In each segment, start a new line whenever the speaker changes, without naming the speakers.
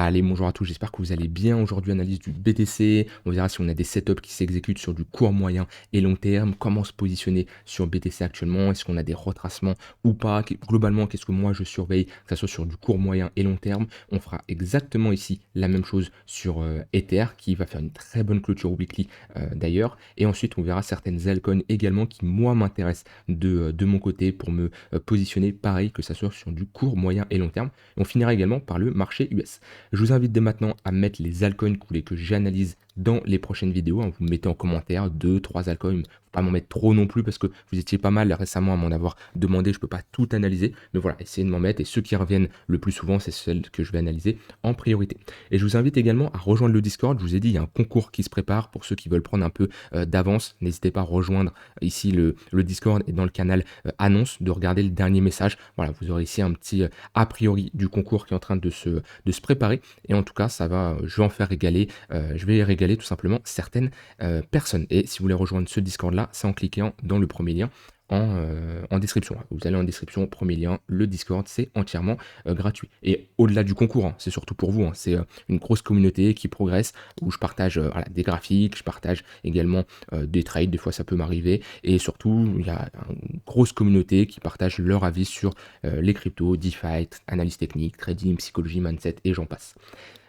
Allez, bonjour à tous, j'espère que vous allez bien. Aujourd'hui, analyse du BTC. On verra si on a des setups qui s'exécutent sur du court, moyen et long terme. Comment se positionner sur BTC actuellement. Est-ce qu'on a des retracements ou pas? Globalement, qu'est-ce que moi je surveille, que ce soit sur du court, moyen et long terme. On fera exactement ici la même chose sur Ether, qui va faire une très bonne clôture weekly d'ailleurs. Et ensuite, on verra certaines altcoins également qui, moi, m'intéressent de mon côté pour me positionner pareil, que ce soit sur du court, moyen et long terme. Et on finira également par le marché US. Je vous invite dès maintenant à mettre les altcoins que vous voulez que j'analyse dans les prochaines vidéos. Vous mettez en commentaire 2-3 altcoins. Faut pas m'en mettre trop non plus parce que vous étiez pas mal récemment à m'en avoir demandé. Je peux pas tout analyser. Mais voilà, essayez de m'en mettre. Et ceux qui reviennent le plus souvent, c'est celles que je vais analyser en priorité. Et je vous invite également à rejoindre le Discord. Je vous ai dit, il y a un concours qui se prépare pour ceux qui veulent prendre un peu d'avance. N'hésitez pas à rejoindre ici le Discord et dans le canal annonce de regarder le dernier message. Voilà, vous aurez ici un petit a priori du concours qui est en train de se préparer. Et en tout cas, je vais en faire régaler, je vais régaler tout simplement certaines personnes. Et si vous voulez rejoindre ce Discord-là, c'est en cliquant dans le premier lien en description. Vous allez en description, premier lien, le Discord, c'est entièrement gratuit. Et au-delà du concours, c'est surtout pour vous, c'est une grosse communauté qui progresse, où je partage voilà, des graphiques, je partage également des trades, des fois ça peut m'arriver, et surtout, il y a une grosse communauté qui partage leur avis sur les cryptos, DeFi, analyse technique, trading, psychologie, mindset, et j'en passe.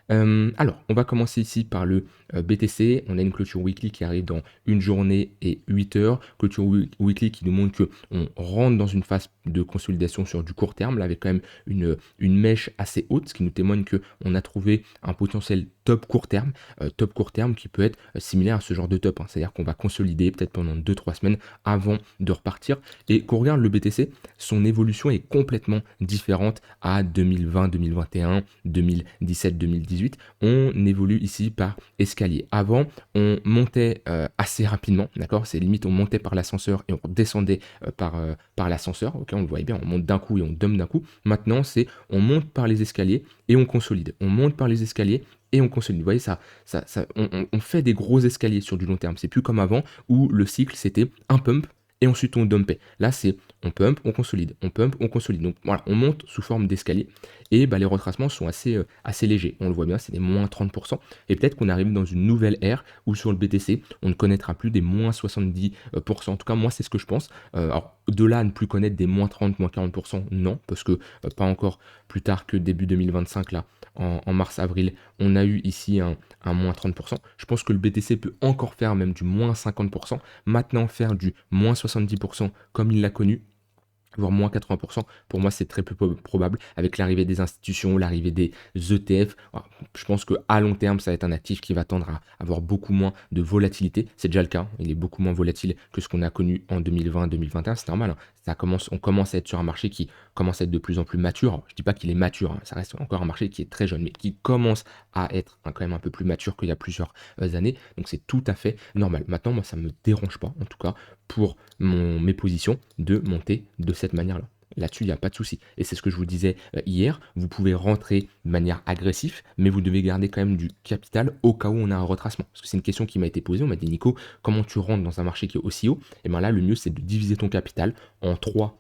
Alors, on va commencer ici par le BTC. On a une clôture weekly qui arrive dans une journée et 8 heures. Clôture weekly qui nous montre qu'on rentre dans une phase de consolidation sur du court terme, là, avec quand même une mèche assez haute, ce qui nous témoigne qu'on a trouvé un potentiel top court terme qui peut être similaire à ce genre de top. C'est-à-dire qu'on va consolider peut-être pendant 2-3 semaines avant de repartir. Et qu'on regarde le BTC, son évolution est complètement différente à 2020, 2021, 2017, 2018. On évolue ici par escalier. Avant, on montait assez rapidement, d'accord? C'est limite, on montait par l'ascenseur et on redescendait par l'ascenseur. Ok, on le voyait bien, on monte d'un coup et on dump d'un coup. Maintenant, c'est on monte par les escaliers et on consolide. On monte par les escaliers et on consolide. Vous voyez, on fait des gros escaliers sur du long terme. C'est plus comme avant où le cycle c'était un pump et ensuite on dumpait. Là, c'est on pump, on consolide, on pump, on consolide. Donc voilà, on monte sous forme d'escalier et les retracements sont assez légers. On le voit bien, c'est des moins 30%. Et peut-être qu'on arrive dans une nouvelle ère où sur le BTC, on ne connaîtra plus des moins 70%. En tout cas, moi, c'est ce que je pense. Alors, de là à ne plus connaître des moins 30, moins 40%, non, parce que pas encore plus tard que début 2025, là, en mars-avril, on a eu ici un moins 30%. Je pense que le BTC peut encore faire même du moins 50%. Maintenant, faire du moins 70% comme il l'a connu, voire moins 80%, pour moi c'est très peu probable, avec l'arrivée des institutions, l'arrivée des ETF. Alors, je pense qu'à long terme, ça va être un actif qui va tendre à avoir beaucoup moins de volatilité. C'est déjà le cas, il est beaucoup moins volatile que ce qu'on a connu en 2020-2021, c'est normal. On commence à être sur un marché qui commence à être de plus en plus mature. Alors, je ne dis pas qu'il est mature, ça reste encore un marché qui est très jeune, mais qui commence à être quand même un peu plus mature qu'il y a plusieurs années. Donc c'est tout à fait normal. Maintenant, moi, ça ne me dérange pas, en tout cas, pour mes positions de monter de cette manière-là. Là-dessus, il n'y a pas de souci. Et c'est ce que je vous disais hier, vous pouvez rentrer de manière agressive, mais vous devez garder quand même du capital au cas où on a un retracement. Parce que c'est une question qui m'a été posée, on m'a dit Nico, comment tu rentres dans un marché qui est aussi haut? Et bien là, le mieux, c'est de diviser ton capital en 3-4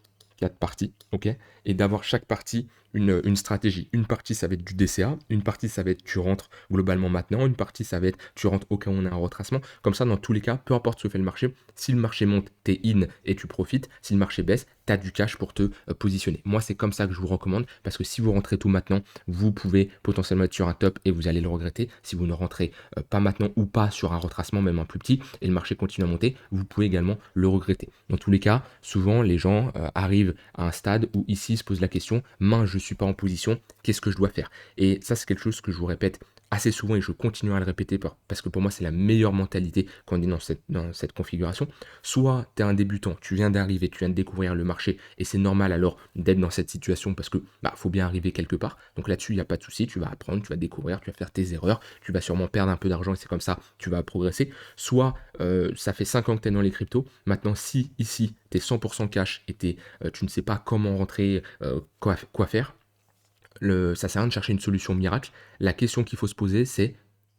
parties, ok? Et d'avoir chaque partie une stratégie. Une partie, ça va être du DCA, une partie, ça va être tu rentres globalement maintenant, une partie, ça va être tu rentres au cas où on a un retracement. Comme ça, dans tous les cas, peu importe ce que fait le marché, si le marché monte, t'es in et tu profites. Si le marché baisse, tu as du cash pour te positionner. Moi, c'est comme ça que je vous recommande parce que si vous rentrez tout maintenant, vous pouvez potentiellement être sur un top et vous allez le regretter. Si vous ne rentrez pas maintenant ou pas sur un retracement, même un plus petit, et le marché continue à monter, vous pouvez également le regretter. Dans tous les cas, souvent, les gens arrivent à un stade où ici se posent la question, mince, je suis pas en position, qu'est-ce que je dois faire? Et ça, c'est quelque chose que je vous répète assez souvent et je continue à le répéter parce que pour moi c'est la meilleure mentalité quand on est dans cette configuration. Soit tu es un débutant, tu viens d'arriver, tu viens de découvrir le marché et c'est normal alors d'être dans cette situation parce que faut bien arriver quelque part. Donc là-dessus il n'y a pas de souci, tu vas apprendre, tu vas découvrir, tu vas faire tes erreurs, tu vas sûrement perdre un peu d'argent et c'est comme ça tu vas progresser. Soit ça fait 5 ans que tu es dans les cryptos, maintenant si ici tu es 100% cash et tu ne sais pas comment rentrer, quoi faire, ça sert à rien de chercher une solution miracle. La question qu'il faut se poser, c'est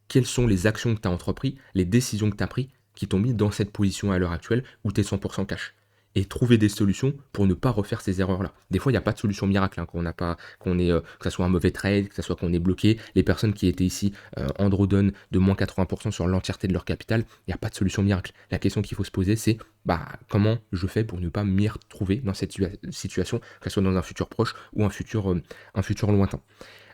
quelles sont les actions que tu as entreprises, les décisions que tu as prises qui t'ont mis dans cette position à l'heure actuelle où tu es 100% cash. et trouver des solutions pour ne pas refaire ces erreurs-là. Des fois, il n'y a pas de solution miracle, hein, quand on n'a pas qu'on est, que ça soit un mauvais trade, que ça soit qu'on est bloqué. Les personnes qui étaient ici, en drawdown de moins 80 sur l'entièreté de leur capital, il n'y a pas de solution miracle. La question qu'il faut se poser, c'est, bah, comment je fais pour ne pas m'y retrouver dans cette situation, que ce soit dans un futur proche ou un futur lointain?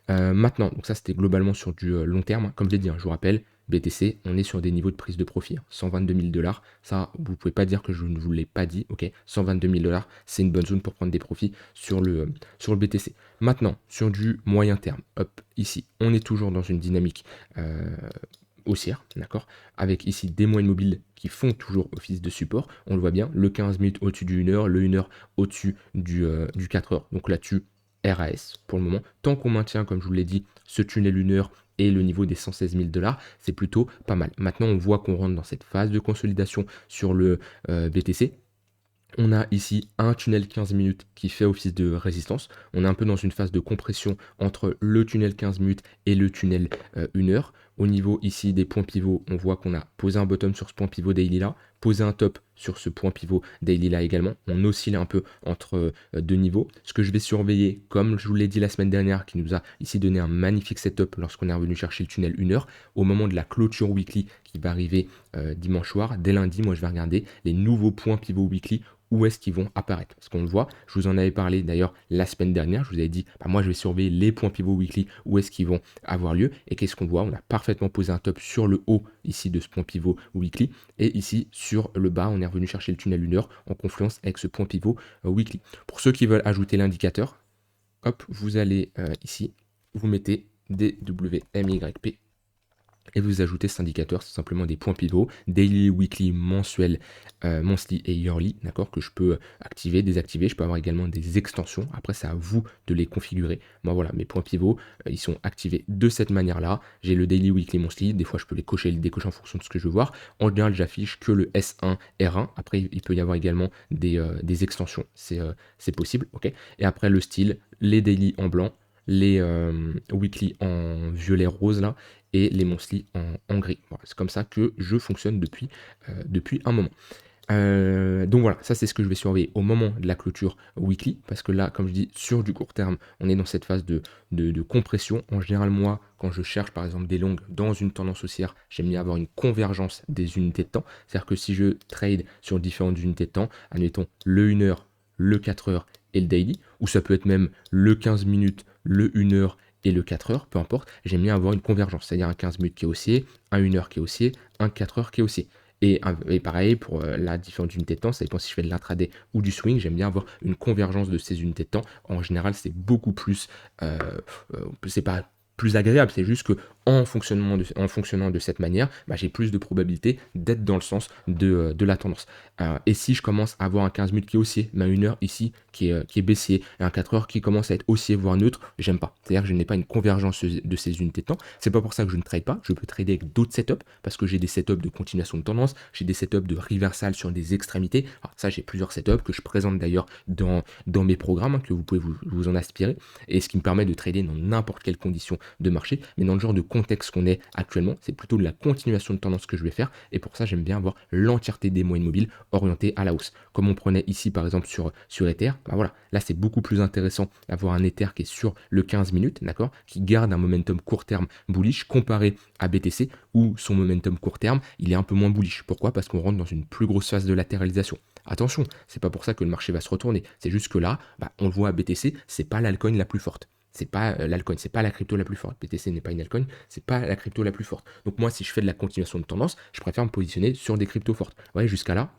Maintenant, donc ça c'était globalement sur du long terme, hein. Comme je l'ai dit, hein, je vous rappelle, BTC, on est sur des niveaux de prise de profit, hein, 122 000 $. Ça, vous pouvez pas dire que je ne vous l'ai pas dit, ok? 122 000 $, c'est une bonne zone pour prendre des profits sur le BTC. Maintenant, sur du moyen terme, hop, ici, on est toujours dans une dynamique euh, haussière, d'accord? Avec ici des moyennes mobiles qui font toujours office de support. On le voit bien, le 15 minutes au-dessus du 1 heure, le 1 heure au-dessus du 4 heures. Donc là-dessus, RAS pour le moment. Tant qu'on maintient, comme je vous l'ai dit, ce tunnel 1 heure et le niveau des 116 000 $, c'est plutôt pas mal. Maintenant, on voit qu'on rentre dans cette phase de consolidation sur le BTC. On a ici un tunnel 15 minutes qui fait office de résistance. On est un peu dans une phase de compression entre le tunnel 15 minutes et le tunnel 1 heure. Au niveau ici des points pivots, on voit qu'on a posé un bottom sur ce point pivot daily là, posé un top sur ce point pivot daily là également. On oscille un peu entre deux niveaux. Ce que je vais surveiller, comme je vous l'ai dit la semaine dernière, qui nous a ici donné un magnifique setup lorsqu'on est revenu chercher le tunnel 1 heure, au moment de la clôture weekly qui va arriver dimanche soir, dès lundi, moi je vais regarder les nouveaux points pivots weekly, où est-ce qu'ils vont apparaître. Parce qu'on le voit, je vous en avais parlé d'ailleurs la semaine dernière, je vous avais dit, bah, moi je vais surveiller les points pivots weekly, où est-ce qu'ils vont avoir lieu, et qu'est-ce qu'on voit? On a parfaitement posé un top sur le haut ici de ce point pivot weekly, et ici sur le bas, on est revenu chercher le tunnel 1 heure en confluence avec ce point pivot weekly. Pour ceux qui veulent ajouter l'indicateur, hop, vous allez ici, vous mettez DWMYP et vous ajoutez cet indicateur, c'est simplement des points pivots, daily, weekly, mensuel, monthly et yearly, d'accord, que je peux activer, désactiver. Je peux avoir également des extensions. Après, c'est à vous de les configurer. Moi, voilà, mes points pivots, ils sont activés de cette manière-là. J'ai le daily, weekly, monthly. Des fois, je peux les cocher et les décocher en fonction de ce que je veux voir. En général, j'affiche que le S1, R1. Après, il peut y avoir également des extensions. C'est possible, ok. Et après, le style, les daily en blanc, les weekly en violet rose là, et les monthly en gris. Voilà, c'est comme ça que je fonctionne depuis un moment. Donc voilà, ça c'est ce que je vais surveiller au moment de la clôture weekly, parce que là, comme je dis, sur du court terme, on est dans cette phase de compression. En général, moi, quand je cherche par exemple des longues dans une tendance haussière, j'aime bien avoir une convergence des unités de temps. C'est-à-dire que si je trade sur différentes unités de temps, admettons le 1 heure, le 4 heures et le daily, ou ça peut être même le 15 minutes, le 1 heure et le 4 heures, peu importe, j'aime bien avoir une convergence, c'est-à-dire un 15 minutes qui est haussier, un 1 heure qui est haussier, un 4 heures qui est haussier. Et pareil pour la différente unité de temps, ça dépend si je fais de l'intraday ou du swing, j'aime bien avoir une convergence de ces unités de temps. En général, c'est beaucoup plus, c'est pas plus agréable, c'est juste que en fonctionnant de cette manière, bah, j'ai plus de probabilité d'être dans le sens de la tendance. Et si je commence à avoir un 15 minutes qui est haussier, mais un 1 heure ici qui est baissier, et un 4 heures qui commence à être haussier, voire neutre, j'aime pas. C'est-à-dire que je n'ai pas une convergence de ces unités de temps. C'est pas pour ça que je ne trade pas. Je peux trader avec d'autres setups, parce que j'ai des setups de continuation de tendance, j'ai des setups de reversal sur des extrémités. Alors ça, j'ai plusieurs setups que je présente d'ailleurs dans mes programmes, hein, que vous pouvez vous en aspirer, et ce qui me permet de trader dans n'importe quelle condition de marché, mais dans le genre de contexte qu'on est actuellement, c'est plutôt de la continuation de tendance que je vais faire, et pour ça, j'aime bien avoir l'entièreté des moyennes mobiles orientées à la hausse. Comme on prenait ici, par exemple, sur Ether, bah voilà, là, c'est beaucoup plus intéressant d'avoir un Ether qui est sur le 15 minutes, d'accord, qui garde un momentum court terme bullish comparé à BTC, où son momentum court terme, il est un peu moins bullish. Pourquoi? Parce qu'on rentre dans une plus grosse phase de latéralisation. Attention, c'est pas pour ça que le marché va se retourner. C'est juste que là, bah, on le voit à BTC, c'est pas l'altcoin la plus forte. C'est pas l'altcoin, c'est pas la crypto la plus forte. BTC n'est pas une altcoin, c'est pas la crypto la plus forte. Donc moi, si je fais de la continuation de tendance, je préfère me positionner sur des cryptos fortes. Vous voyez, jusqu'à là,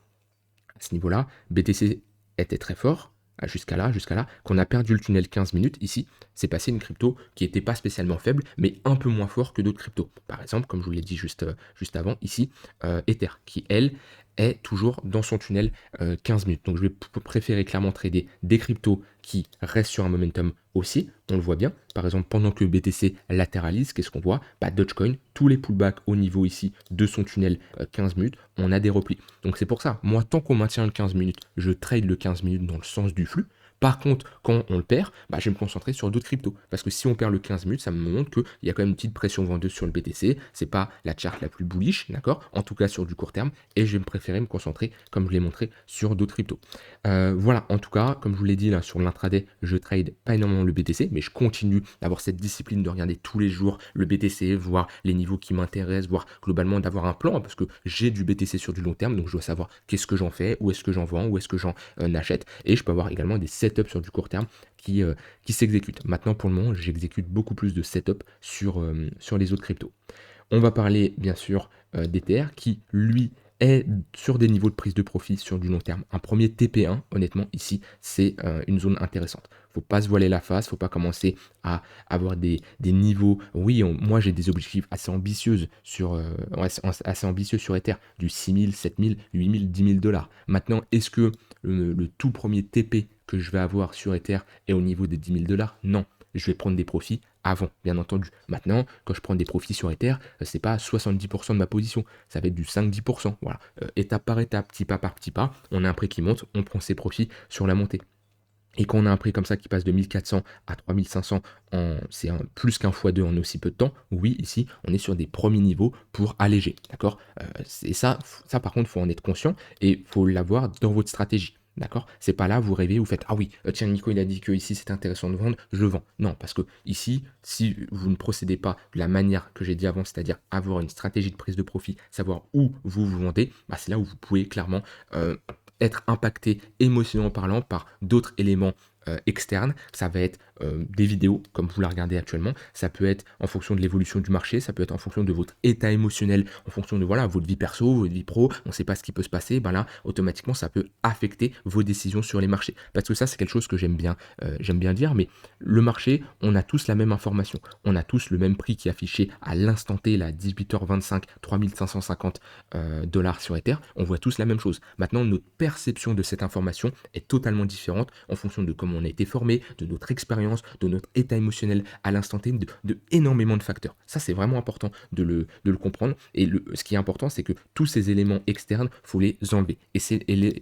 à ce niveau-là, BTC était très fort. Jusqu'à là, qu'on a perdu le tunnel 15 minutes, ici, c'est passé une crypto qui n'était pas spécialement faible, mais un peu moins fort que d'autres cryptos. Par exemple, comme je vous l'ai dit juste avant, ici, Ether, qui, elle, est toujours dans son tunnel 15 minutes. Donc je vais préférer clairement trader des cryptos qui restent sur un momentum haussier, on le voit bien. Par exemple, pendant que BTC latéralise, qu'est-ce qu'on voit? Bah, Dogecoin, tous les pullbacks au niveau ici de son tunnel 15 minutes, on a des replis. Donc c'est pour ça, moi, tant qu'on maintient le 15 minutes, je trade le 15 minutes dans le sens du flux. Par contre, quand on le perd, je vais me concentrer sur d'autres cryptos. Parce que si on perd le 15 minutes, ça me montre qu'il y a quand même une petite pression vendeuse sur le BTC. C'est pas la charte la plus bullish, d'accord? En tout cas sur du court terme. Et je vais me préférer me concentrer, comme je l'ai montré, sur d'autres cryptos. Voilà, en tout cas, comme je vous l'ai dit là sur l'intraday, je trade pas énormément le BTC, mais je continue d'avoir cette discipline de regarder tous les jours le BTC, voir les niveaux qui m'intéressent, voir globalement d'avoir un plan, parce que j'ai du BTC sur du long terme, donc je dois savoir qu'est-ce que j'en fais, où est-ce que j'en vends, où est-ce que j'en achète, et je peux avoir également des setups sur du court terme qui s'exécutent. Maintenant, pour le moment, j'exécute beaucoup plus de setups sur les autres cryptos. On va parler bien sûr d'Ether qui, lui, est sur des niveaux de prise de profit sur du long terme. Un premier TP1, honnêtement, ici, c'est une zone intéressante. Faut pas se voiler la face, faut pas commencer à avoir des niveaux. Oui, moi j'ai des objectifs assez ambitieux assez ambitieux sur Ether, du 6 000, 7 000, 8 000, 10 000 dollars. Maintenant, est-ce que le tout premier TP que je vais avoir sur Ether est au niveau des 10 000 dollars? Non. Je vais prendre des profits avant, bien entendu. Maintenant, quand je prends des profits sur Ether, c'est pas 70% de ma position, ça va être du 5-10%. Voilà. Étape par étape, petit pas par petit pas, on a un prix qui monte, on prend ses profits sur la montée. Et quand on a un prix comme ça qui passe de 1400 à 3500, c'est plus qu'un x2 en aussi peu de temps, oui, ici, on est sur des premiers niveaux pour alléger, d'accord? Et ça par contre, il faut en être conscient et il faut l'avoir dans votre stratégie. D'accord? C'est pas là, vous rêvez, vous faites ah oui, tiens, Nico, il a dit que ici c'est intéressant de vendre, je le vends. Non, parce que ici, si vous ne procédez pas de la manière que j'ai dit avant, c'est-à-dire avoir une stratégie de prise de profit, savoir où vous vous vendez, c'est là où vous pouvez clairement être impacté émotionnellement parlant par d'autres éléments externes. Ça va être des vidéos, comme vous la regardez actuellement. Ça peut être en fonction de l'évolution du marché. Ça peut être en fonction de votre état émotionnel, en fonction de voilà votre vie perso, votre vie pro. On ne sait pas ce qui peut se passer. Là, automatiquement, ça peut affecter vos décisions sur les marchés. Parce que ça, c'est quelque chose que j'aime bien dire. Mais le marché, on a tous la même information. On a tous le même prix qui est affiché à l'instant T, là, 18h25, 3550 dollars sur Ether. On voit tous la même chose. Maintenant, notre perception de cette information est totalement différente en fonction de comment on a été formé, de notre expérience, de notre état émotionnel à l'instant T, de énormément de facteurs. Ça, c'est vraiment important de le comprendre. Et ce qui est important, c'est que tous ces éléments externes, il faut les enlever.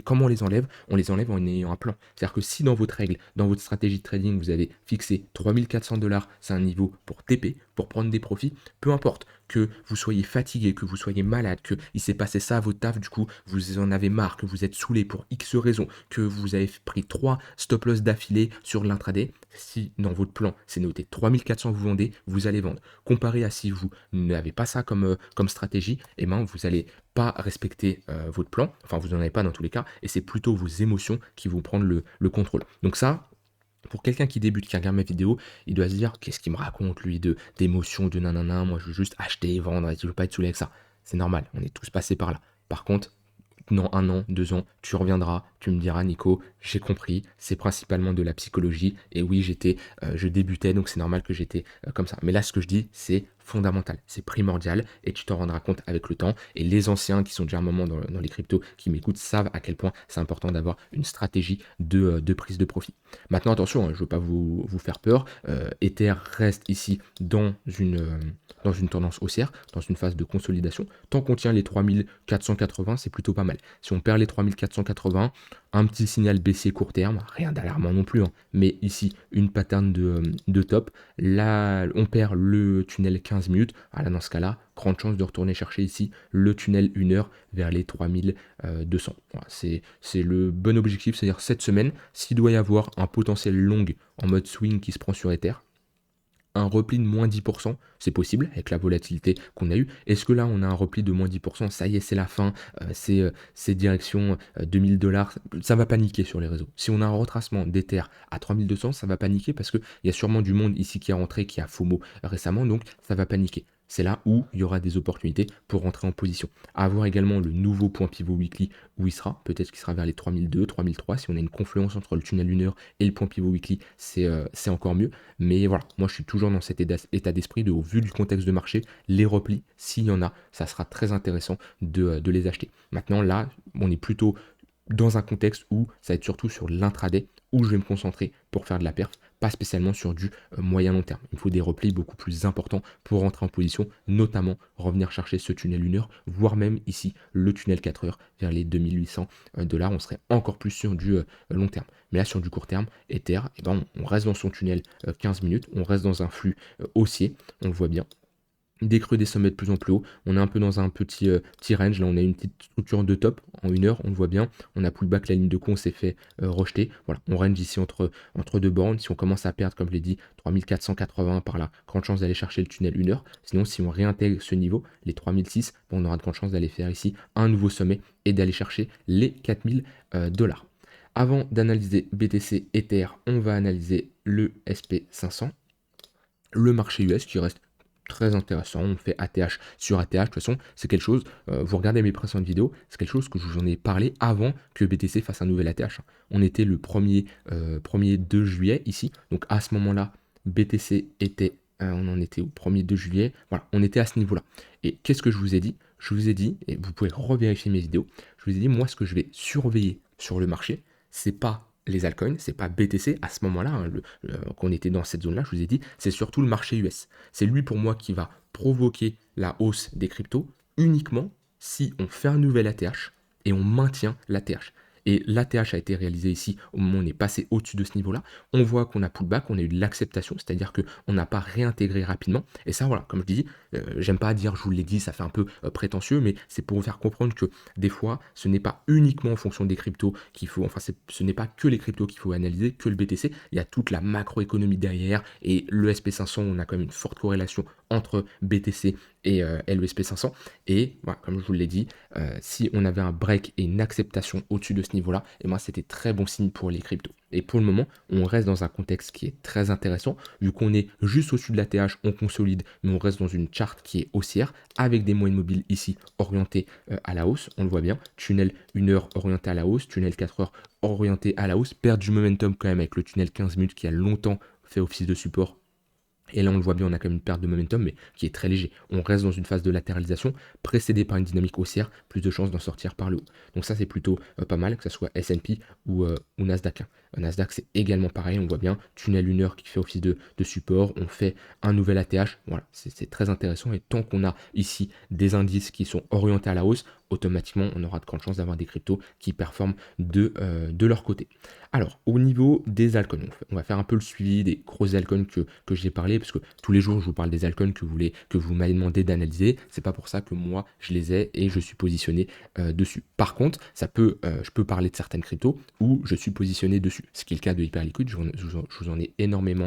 Comment on les enlève? On les enlève en ayant un plan. C'est-à-dire que si dans votre règle, dans votre stratégie de trading, vous avez fixé 3400 dollars, c'est un niveau pour TP, pour prendre des profits, peu importe que vous soyez fatigué, que vous soyez malade, qu'il s'est passé ça à votre taf, du coup, vous en avez marre, que vous êtes saoulé pour X raisons, que vous avez pris 3 stop-loss d'affilée sur l'intraday, si dans votre plan, c'est noté 3400 vous vendez, vous allez vendre. Comparé à si vous n'avez pas ça comme stratégie, vous n'allez pas respecter votre plan, enfin vous n'en avez pas dans tous les cas, et c'est plutôt vos émotions qui vont prendre le contrôle. Donc ça, pour quelqu'un qui débute, qui regarde mes vidéos, il doit se dire qu'est-ce qu'il me raconte lui d'émotions, de nanana, moi je veux juste acheter et vendre, et je veux pas être saoulé avec ça. C'est normal, on est tous passés par là. Par contre, dans 1 an, 2 ans, tu reviendras, tu me diras Nico, j'ai compris, c'est principalement de la psychologie, et oui, je débutais, donc c'est normal que j'étais comme ça. Mais là, ce que je dis, c'est fondamental, c'est primordial, et tu t'en rendras compte avec le temps, et les anciens qui sont déjà un moment dans les cryptos, qui m'écoutent, savent à quel point c'est important d'avoir une stratégie de prise de profit. Maintenant, attention, je ne veux pas vous faire peur, Ether reste ici dans une tendance haussière, dans une phase de consolidation. Tant qu'on tient les 3480, c'est plutôt pas mal. Si on perd les 3480, un petit signal baissier court terme, rien d'alarmant non plus, mais ici, une pattern de top. Là, on perd le tunnel 15 minutes. Là, dans ce cas-là, grande chance de retourner chercher ici le tunnel 1 heure vers les 3200. Voilà, c'est le bon objectif, c'est-à-dire cette semaine, s'il doit y avoir un potentiel long en mode swing qui se prend sur Ether, un repli de moins 10%, c'est possible avec la volatilité qu'on a eue. Est-ce que là on a un repli de moins 10%? Ça y est, c'est la fin, c'est direction 2000 dollars, ça va paniquer sur les réseaux. Si on a un retracement d'Ether à 3200, ça va paniquer parce qu'il y a sûrement du monde ici qui est rentré, qui a FOMO récemment, donc ça va paniquer. C'est là où il y aura des opportunités pour rentrer en position. À voir également le nouveau point pivot weekly où il sera. Peut-être qu'il sera vers les 3002, 3003. Si on a une confluence entre le tunnel 1 heure et le point pivot weekly, c'est encore mieux. Mais voilà, moi je suis toujours dans cet état d'esprit de, au vu du contexte de marché, les replis, s'il y en a, ça sera très intéressant de les acheter. Maintenant là, on est plutôt dans un contexte où ça va être surtout sur l'intraday, où je vais me concentrer pour faire de la perf, pas spécialement sur du moyen long terme. Il me faut des replis beaucoup plus importants pour rentrer en position, notamment revenir chercher ce tunnel 1 heure, voire même ici le tunnel 4 heures vers les 2800 dollars. On serait encore plus sur du long terme. Mais là, sur du court terme, Ether, eh ben, on reste dans son tunnel 15 minutes, on reste dans un flux haussier, on le voit bien. Des creux, des sommets de plus en plus haut. On est un peu dans un petit range. Là, on a une petite structure de top en 1 heure. On le voit bien. On a pullback, la ligne de con s'est fait rejeter. Voilà, on range ici entre deux bornes. Si on commence à perdre, comme je l'ai dit, 3480 par là, grande chance d'aller chercher le tunnel 1 heure. Sinon, si on réintègre ce niveau, les 3006, on aura de grandes chances d'aller faire ici un nouveau sommet et d'aller chercher les 4000 dollars. Avant d'analyser BTC Ether, on va analyser le SP500, le marché US qui reste très intéressant. On fait ATH sur ATH. De toute façon, c'est quelque chose, vous regardez mes précédentes vidéos, c'est quelque chose que je vous en ai parlé avant que BTC fasse un nouvel ATH. On était le 1er 2 juillet ici. Donc à ce moment-là, BTC était, on en était au 1er 2 juillet. Voilà, on était à ce niveau-là. Et qu'est-ce que je vous ai dit? Je vous ai dit, et vous pouvez revérifier mes vidéos, je vous ai dit, moi, ce que je vais surveiller sur le marché, c'est pas les altcoins, c'est pas BTC à ce moment-là, hein, qu'on était dans cette zone-là, je vous ai dit, c'est surtout le marché US. C'est lui pour moi qui va provoquer la hausse des cryptos uniquement si on fait un nouvel ATH et on maintient l'ATH. Et l'ATH a été réalisé ici au moment où on est passé au-dessus de ce niveau-là. On voit qu'on a pullback, on a eu de l'acceptation, c'est-à-dire qu'on n'a pas réintégré rapidement. Et ça, voilà, comme je dis, j'aime pas dire, je vous l'ai dit, ça fait un peu prétentieux, mais c'est pour vous faire comprendre que des fois, ce n'est pas uniquement en fonction des cryptos qu'il faut, enfin, ce n'est pas que les cryptos qu'il faut analyser, que le BTC. Il y a toute la macroéconomie derrière et le SP500, on a quand même une forte corrélation entre BTC et le SP500. Et voilà, comme je vous l'ai dit, si on avait un break et une acceptation au-dessus de ce niveau-là, et moi c'était très bon signe pour les cryptos. Et pour le moment, on reste dans un contexte qui est très intéressant. Vu qu'on est juste au-dessus de la TH, on consolide, mais on reste dans une charte qui est haussière, avec des moyennes mobiles ici orientées à la hausse. On le voit bien, tunnel 1 heure orienté à la hausse, tunnel 4 heures orienté à la hausse, perte du momentum quand même avec le tunnel 15 minutes qui a longtemps fait office de support. Et là, on le voit bien, on a quand même une perte de momentum, mais qui est très léger. On reste dans une phase de latéralisation, précédée par une dynamique haussière, plus de chances d'en sortir par le haut. Donc ça, c'est plutôt pas mal, que ce soit S&P ou Nasdaq. Nasdaq, c'est également pareil, on voit bien, tunnel 1 heure qui fait office de support, on fait un nouvel ATH, voilà, c'est très intéressant. Et tant qu'on a ici des indices qui sont orientés à la hausse, automatiquement, on aura de grandes chances d'avoir des cryptos qui performent de leur côté. Alors, au niveau des altcoins, on va faire un peu le suivi des grosses altcoins que j'ai parlé, parce que tous les jours, je vous parle des altcoins que vous m'avez demandé d'analyser. C'est pas pour ça que moi, je les ai et je suis positionné dessus. Par contre, je peux parler de certaines cryptos où je suis positionné dessus. Ce qui est le cas de Hyperliquid, je vous en ai énormément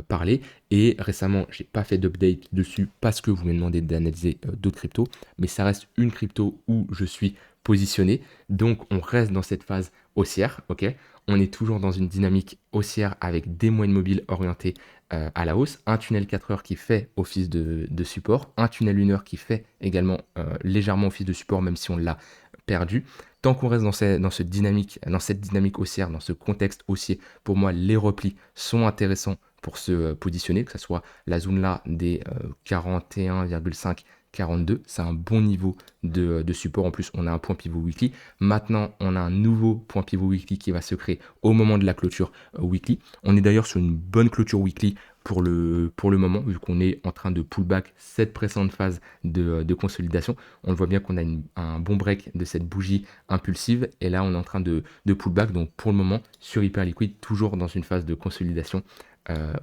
parlé. Et récemment, j'ai pas fait d'update dessus parce que vous m'avez demandé d'analyser d'autres cryptos, mais ça reste une crypto où je suis positionné. Donc, on reste dans cette phase haussière, ok. On est toujours dans une dynamique haussière avec des moyennes mobiles orientées à la hausse, un tunnel 4 heures qui fait office de support, un tunnel 1 heure qui fait également légèrement office de support, même si on l'a perdu. Tant qu'on reste dans cette dynamique haussière, dans ce contexte haussier, pour moi, les replis sont intéressants pour se positionner, que ce soit la zone là des 41,5 42, c'est un bon niveau de support. En plus, on a un point pivot weekly. Maintenant, on a un nouveau point pivot weekly qui va se créer au moment de la clôture weekly. On est d'ailleurs sur une bonne clôture weekly pour le moment, vu qu'on est en train de pullback cette précédente phase de consolidation. On le voit bien qu'on a un bon break de cette bougie impulsive. Et là, on est en train de pullback. Donc, pour le moment, sur Hyperliquid, toujours dans une phase de consolidation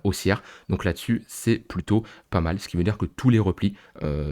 haussière. Donc là-dessus, c'est plutôt pas mal, ce qui veut dire que tous les replis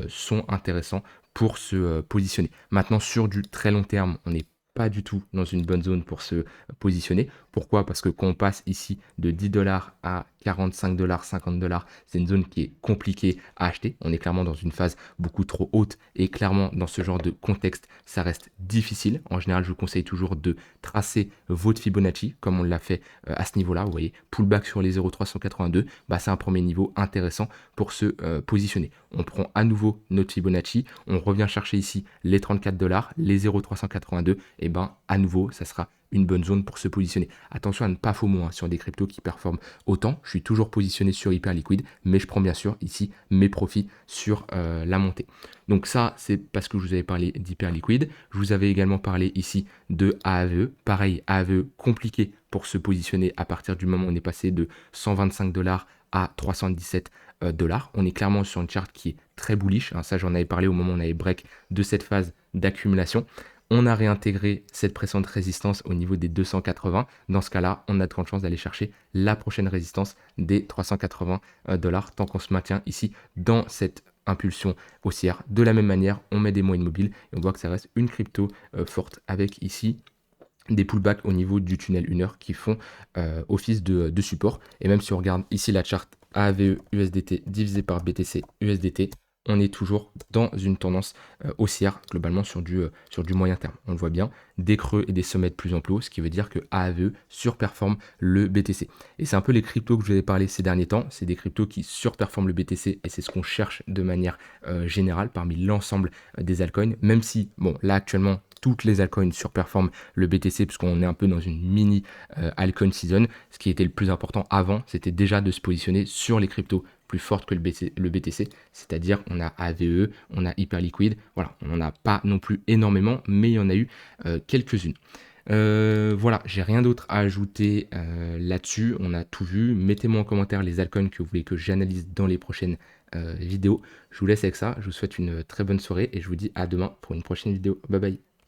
sont intéressants pour se positionner. Maintenant, sur du très long terme, on n'est pas du tout dans une bonne zone pour se positionner. Pourquoi? Parce que quand on passe ici de 10 dollars à 45 dollars, 50 dollars, c'est une zone qui est compliquée à acheter. On est clairement dans une phase beaucoup trop haute et clairement dans ce genre de contexte, ça reste difficile. En général, je vous conseille toujours de tracer votre Fibonacci comme on l'a fait à ce niveau-là. Vous voyez, pullback sur les 0,382, bah, c'est un premier niveau intéressant pour se positionner. On prend à nouveau notre Fibonacci, on revient chercher ici les 34 dollars, les 0,382, et ben à nouveau, ça sera une bonne zone pour se positionner. Attention à ne pas FOMO sur des cryptos qui performent autant. Je suis toujours positionné sur Hyperliquid, mais je prends bien sûr ici mes profits sur la montée. Donc ça, c'est parce que je vous avais parlé d'Hyperliquid. Je vous avais également parlé ici de AAVE. Pareil, AAVE compliqué pour se positionner à partir du moment où on est passé de 125 $ à 317 $. On est clairement sur une charte qui est très bullish. Ça, j'en avais parlé au moment où on avait break de cette phase d'accumulation. On a réintégré cette précédente résistance au niveau des 280. Dans ce cas-là, on a de grandes chances d'aller chercher la prochaine résistance des 380 $ tant qu'on se maintient ici dans cette impulsion haussière. De la même manière, on met des moyennes mobiles et on voit que ça reste une crypto forte avec ici des pullbacks au niveau du tunnel 1 heure qui font office de support. Et même si on regarde ici la charte AAVE USDT divisé par BTC USDT, on est toujours dans une tendance haussière globalement sur du moyen terme. On le voit bien, des creux et des sommets de plus en plus hauts, ce qui veut dire que AAVE surperforme le BTC. Et c'est un peu les cryptos que je vous avais parlé ces derniers temps, c'est des cryptos qui surperforment le BTC et c'est ce qu'on cherche de manière générale parmi l'ensemble des altcoins, même si, bon, là actuellement, toutes les altcoins surperforment le BTC puisqu'on est un peu dans une mini altcoin season. Ce qui était le plus important avant, c'était déjà de se positionner sur les cryptos plus fortes que le BTC, c'est-à-dire on a AVE, on a Hyperliquid, voilà, on n'en a pas non plus énormément, mais il y en a eu quelques-unes. Voilà, j'ai rien d'autre à ajouter là-dessus, on a tout vu. Mettez-moi en commentaire les altcoins que vous voulez que j'analyse dans les prochaines vidéos. Je vous laisse avec ça, je vous souhaite une très bonne soirée et je vous dis à demain pour une prochaine vidéo. Bye bye.